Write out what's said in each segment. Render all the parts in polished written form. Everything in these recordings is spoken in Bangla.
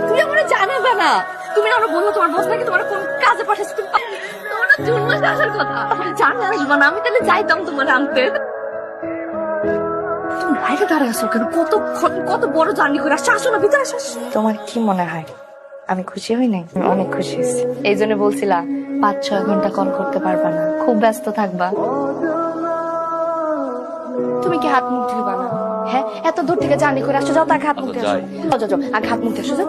তুমি আমার জানাবে না। তুমি না আমরা বললো তোমার বস নাকি তোমার কোন কাজে পাঠাচ্ছি, তুমি তোমার না জুন মাসে আসার কথা। জানা আসবা না, আমি তাহলে যাইতাম তোমার আনতে। তুমি বাইরে দাঁড়ায় আসো কেন? কত বড় জার্নি করে আসছো, আসো না ভিতরে আসো। তোমার কি মনে হয় আমি খুশি হই নাই? আমি অনেক খুশি হয়েছি। এই জন্য বলছিলা 5-6 ঘন্টা কল করতে পারবা না, খুব ব্যস্ত থাকবা। তুমি কি হাত মুখ ধুইবা না? হ্যাঁ, এত দূর থেকে জার্নি করে আসছো, যাও তার হাত মুখ দিয়ে আসো। যাও যাও, আগে হাত মুখ দিয়ে আসো, যাও।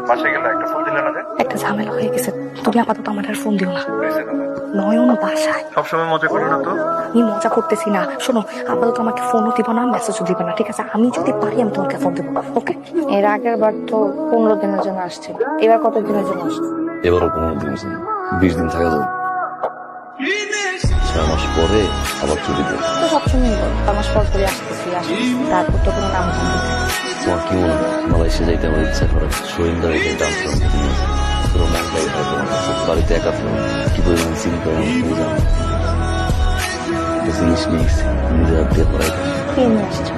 বাসায় গেলে একটা ফোন দিলে না যে? একটা ঝামেলা হয়ে গেছে, তুমি আপাতত আমার আর ফোন দিও না। নয়ন বাসায়। সবসময় মজা করো না তো। আমি মজা করতেছি না, শোনো, আপাতত আমাকে ফোনও দিব না, মেসেজও দিব না, ঠিক আছে? আমি যদি পারি আমি তোমাকে ফোন দেবো, ওকে? এর আগের বার তো 15 দিনের জন্য আসছিল, এবার কত দিনের জন্য আসছে? এবারও 15 দিন, 20 দিন থাকা যাবে। 6 মাস পরে আবার ছুটি দেবে। তো সবসময় বল 6 মাস পর করে আসতেছি, তারপর তো কোনো নাম জানি না। তোমার কি মনে হয় মালয়েশিয়া যাইতে আমার ইচ্ছা করে? শরীরদার এখানে ট্রান্সফার পুরো মনটাই হয় তোমার কাছে। বাড়িতে একা থাকো, কি পরিমাণ চিন্তা তুমি জানো। একটা জিনিস নিয়ে গেছি, নিজের হাত দিয়ে পড়াই দেয়। কে নিয়ে আসছো?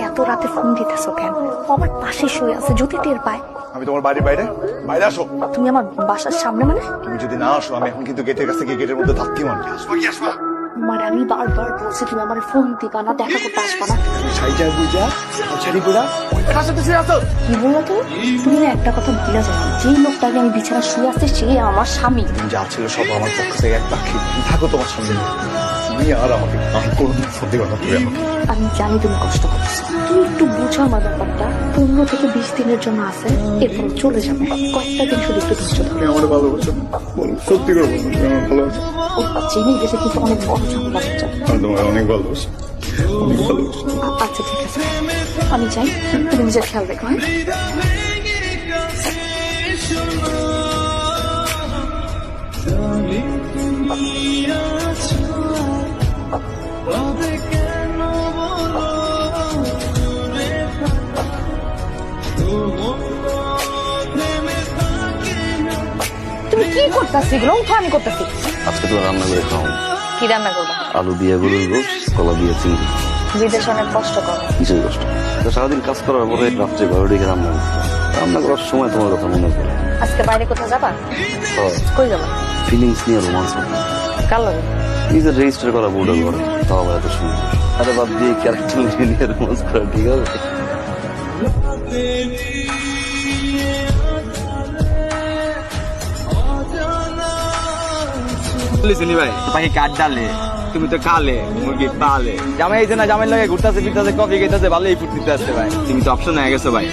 এত রাতে ফোন দিতেছো কেন? আমার পাশে শুয়ে আছে, যদি টের পায়। আমি তোমার বাড়ির বাইরে, বাইরে আসো। তুমি আমার বাসার সামনে মানে? তুমি যদি না আসো আমি এখন কিন্তু গেটের কাছে গিয়ে গেটের মধ্যে ধাক্কি মারবো। আসবো কি আসবা? মানে আমি বারবার বলছি তুমি আমার ফোন দিবা না, দেখা করতে আসবা না। সাইজা বুঝা ছাড়ি পুরা কার সাথে শুয়ে আছো? কি বললো তুমি না একটা কথা ভুলে যাও, যেই লোকটাকে আমি বিছানা শুয়ে আসছে সে আমার স্বামী। তুমি যা ছিল সব আমার পক্ষ থেকে এক পাখি। থাকো তোমার সামনে, তুমি আর আমাকে আর কোনোদিন ফোন দিও না তুমি আমাকে। আমি জানি তুমি কষ্ট করছো, তুমি একটু বুঝো আমার ব্যাপারটা। 15 থেকে 20 দিনের জন্য আছে, এরপর চলে যাবো। কয়েকটা দিন শুধু একটু ধৈর্য ধরো। তুমি আমার ভালোবাসো? বলো, সত্যি করে বলো তুমি আমার ভালোবাসো? ও জেনে গেছে কিন্তু অনেক বড় ঝামেলা হচ্ছে। আমি তোমার অনেক ভালোবাসি, অনেক ভালোবাসি। আচ্ছা ঠিক আছে, আমি যাই, তুমি নিজের খেয়াল রেখো। হ্যাঁ, তুমি কি করতেছি? এগুলো উঠো, আমি করতেছি। আজকে তো রান্না করে খাও। কি রান্না করবো? আলু দিয়ে গরুর গোশ, কলা দিয়ে চিংড়ি। বিদেশে অনেক কষ্ট করো। কিছুই কষ্ট না। তো সারাদিন কাজ করার পরে রাত্রে ঘরে ডেকে রান্না করতে রান্না করার সময় তোমার কথা মনে পড়ে। আজকে বাইরে কোথাও যাবা? কই যাবা? ফিলিংস নিয়ে রোমান্স করতে। কার লাগে? নিজের রেজিস্টার করা বোর্ডের ঘরে, তাও আবার এত সুন্দর। আরে বাদ দিয়ে ক্যারেক্টার নিয়ে রোমান্স করা ঠিক হবে? চিনি ভাই, পাখি কাঠ ডালে, তুমি তো কালে মুরগি পালে। জামাই এই যে না, জামাই লাগে ঘুরতেছে ফিরতেছে, কফি খেতেছে, ভালোই ফুটতে আসছে ভাই। তুমি তো অপশন হয়ে গেছো ভাই।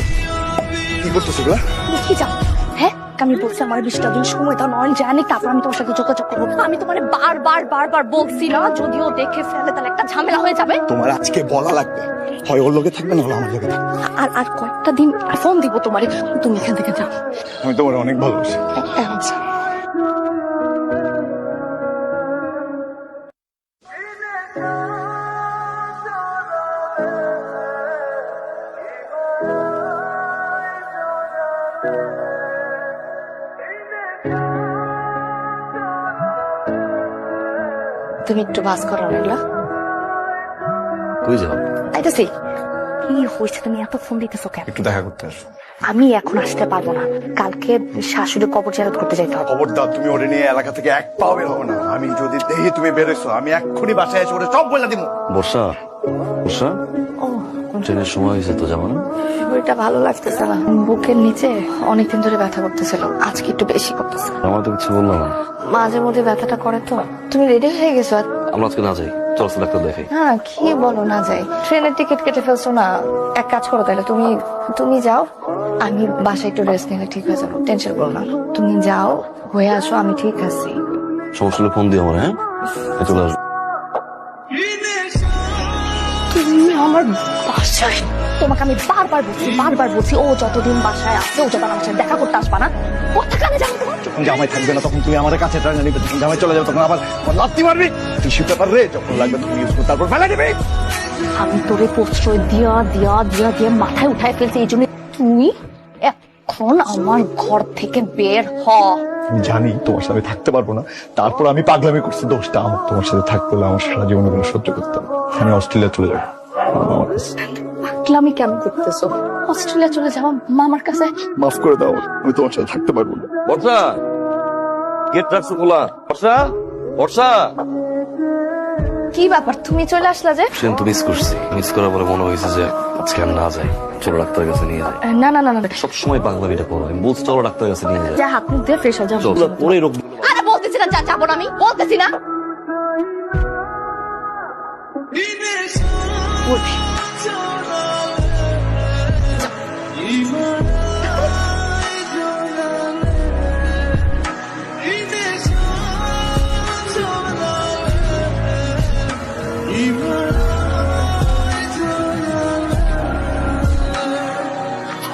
কি করতেছো এগুলা? তুমি কি যাও? হ্যাঁ, আমি বলছি আমার 20টা দিন সময় দাও, নয় জানি, তারপর আমি তোমার সাথে যোগাযোগ করবো। আমি তোমার বারবার বলছি না, যদিও দেখে ফেলে তাহলে একটা ঝামেলা হয়ে যাবে। তোমার আজকে বলা লাগবে, হয় ওর লোকে থাকবে না হলে আমার লোকে থাকবে। আর কয়েকটা দিন ফোন দিব তোমারে, তুমি এখান থেকে যাও। আমি তোমার অনেক ভালোবাসি। আচ্ছা। তুমি একটু বাস করো এগুলা। কই যাও? আইতাছি। কি হয়েছে, তুমি এত ফোন দিতেছো কেন? একটু দেখা করতে আসো। আমি এখন আসতে পারবো না, কালকে শাশুড়ি কবর জিয়ারত করতে যাইতে হবে। খবরদার, তুমি ওরে নিয়ে এলাকা থেকে এক পাও বের হবে না। আমি যদি দেখি তুমি বেরোইছো, আমি এক্ষুনি বাসায় এসে ওরে সব বলে দিব। বর্ষা, বর্ষা, ও, ট্রেনের সময় হয়েছে তো, যাবো না? শরীরটা ভালো লাগতেছে না, বুকের নিচে অনেকদিন ধরে ব্যথা করতেছিল, আজকে একটু বেশি করতেছে। আমার তো কিছু বললাম না। মাঝে মধ্যে ব্যথাটা করে তো। তুমি রেডি হয়ে গেছো? আমরা আজকে না যাই, চল ডাক্তার দেখাই। হ্যাঁ, কি বলো না যাই? ট্রেনের টিকিট কেটে ফেলছো না? এক কাজ করো তাহলে, তুমি যাও, আমি বাসায় একটু রেস্ট নিলে ঠিক হয়ে যাবো, টেনশন করো না। তুমি যাও, হয়ে আসো, আমি ঠিক আছি। সমস্যা হলে ফোন দিও আমার। হ্যাঁ, চলে আসবো। তুমি আমার বাসায় তোমাকে আমি বারবার বলছি ও যতদিন বাসায় আছে ও যখন আমার সাথে দেখা করতে আসবা না, কথা কানে জানো তোমার? যখন জামাই থাকবে না তখন তুমি আমাদের কাছে টাকা নিবে, যখন জামাই চলে যাবে তখন আবার লাত্তি মারবি, টিস্যু পেপার রে যখন লাগবে তুমি ইউজ করবে তারপর ফেলে দিবি। আমি তোরে প্রশ্রয় দিয়া মাথায় উঠায় ফেলছি, এই জন্য তুই এখন আমার ঘর থেকে বের হ। আমি জানি তোমার সাথে থাকতে পারবো না, তারপর আমি পাগলামি করছি, দোষটা আমার। তোমার সাথে থাকতে হলে আমার সারা জীবন ওগুলো সহ্য করতে হবে। আমি অস্ট্রেলিয়া চলে যাবো। আমার কাছে পাগলামি কেন করতেছো? অস্ট্রেলিয়া চলে যাওয়া মামার কাছে? মাফ করে দাও, আমি তোমার সাথে থাকতে পারবো না। বর্ষা, গেট রাখছো খোলা। বর্ষা, বর্ষা। কি ব্যাপার, তুমি চলে আসলা যে? সেদিন তো মিস করছি, মিস করার পরে মনে হয়েছে যে আজকে আর না যাই, চলো ডাক্তারের কাছে নিয়ে যাই। না সবসময় পাগলামিটা করো, আমি বলছি চলো ডাক্তারের কাছে নিয়ে যাই। যা, হাত মুখ দিয়ে ফ্রেশ হয়ে যাও। চলো পরে রোগ। আরে বলতেছি না যাবো না, আমি বলতেছি না।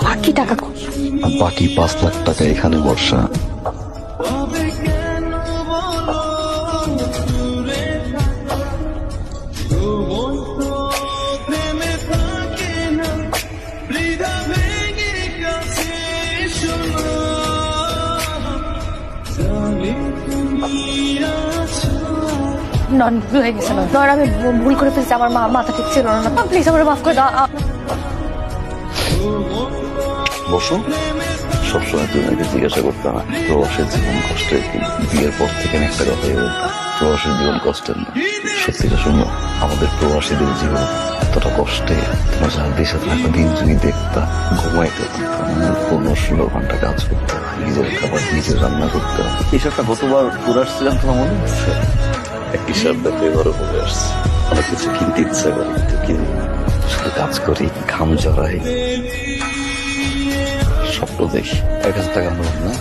বাকি টাকা কই? বাকি 5 লাখ টাকা এখানে বর্ষা। নন ভুল হয়ে গেছে, ধর আমি ভুল করে ফেলছি, আমার মাথা ঠিক ছিল না, প্লিজ আমার মাফ করে দাও। বসো। সবসময় তুমি আমাকে জিজ্ঞাসা করতাম প্রবাসের জীবন কষ্টের কি, বিয়ের পর থেকে আমি একটা কথাই বলতাম, প্রবাসের জীবন কষ্টের না। সত্যিটা শুনো, আমাদের প্রবাসীদের জীবন এতটা কষ্টে, তোমার যার দেশে থাকা দিন যদি দেখতা, ঘুমাইতে পারতাম না, 15-16 ঘন্টা কাজ করতে হয়, নিজের খাবার নিজের রান্না করতে হয়। এইসবটা গতবার ঘুরে আসছিলাম, তোমার মনে হচ্ছে? এক হিসাব দেখে ঘরে ঘুরে আসছি, অনেক কিছু কিনতে ইচ্ছা করে কিন্তু কিনি, শুধু কাজ করি, ঘাম জড়াই, স্বপ্ন দেখি। 1000 টাকা নোট না,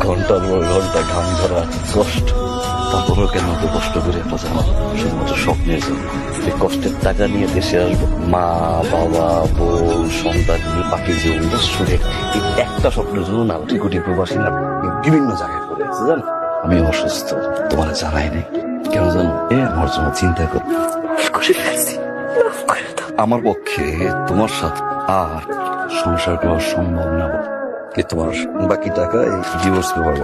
ঘন্টার পর ঘন্টা ঘাম ধরা কষ্ট, তারপরেও কেন এত কষ্ট করে একটা জানো? শুধুমাত্র স্বপ্নের জন্য। এই কষ্টের টাকা নিয়ে দেশে আসবো, মা বাবা বোন সন্তান নিয়ে বাকি জীবনটা সুরে, এই একটা স্বপ্নের জন্য না কোটি কোটি প্রবাসী না বিভিন্ন জায়গায় পড়ে আছে জানো। আমি অসুস্থ, তোমার জানাই নেই কেন জানো? আমার জন্য চিন্তা করো, আমার পক্ষে তোমার সাথে আর সংসার করা সম্ভব না। কি তোমার বাকি টাকা এই ডিভোর্স পেপার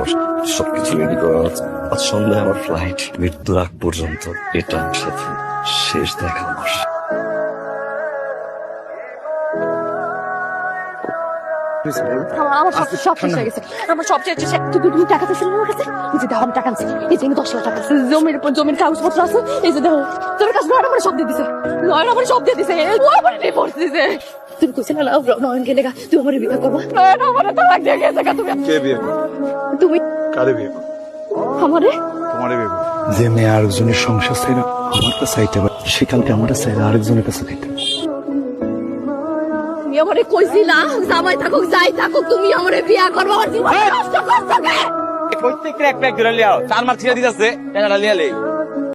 সবকিছু রেডি করা আছে। আজ সন্ধ্যায় আমার ফ্লাইট, মৃত্যুর আগ পর্যন্ত এটা সাথে শেষ দেখা আমার। আমার সব শেষ হয়ে গেছে, আমার সব শেষ। তুমি টাকা দিয়েছিল আমার কাছে? এই যে দেখো আমি টাকা দিচ্ছি, এই যে 10 লাখ টাকা আছে, জমির কাগজপত্র আছে, এই যে দেখো তোর কাছে লয়ের আমার সব দিয়ে দিছে, লয়ের আমার সব দিয়ে দিছে, ও আমার ডিভোর্স দিছে। তুমি কইছিলে না নয়ন গেলে তুই আমার বিয়ে করবা, নয়ন আমার তালাক দিয়ে গেছে। তুমি কে বিয়ে করবে? তুমি কারে বিয়ে করবে? আমারে তোমারে বিয়ে করবে। যে মেয়ে আরেকজনের সংসার চাই না আমার কাছে চাইতে পারে, সেখানকে আমার চাইলে আরেকজনের কাছে খাইতে। তুমি আমারে কইছিলা জামাই থাকুক যাই থাকুক তুমি আমারে বিয়া করবা, আমার জীবন নষ্ট করছো কে? প্রত্যেক ক্র্যাক প্যাক করে লিয়াও, 4 মাস ছিড়ে দিতেছে, টাকাটা লিয়া লে।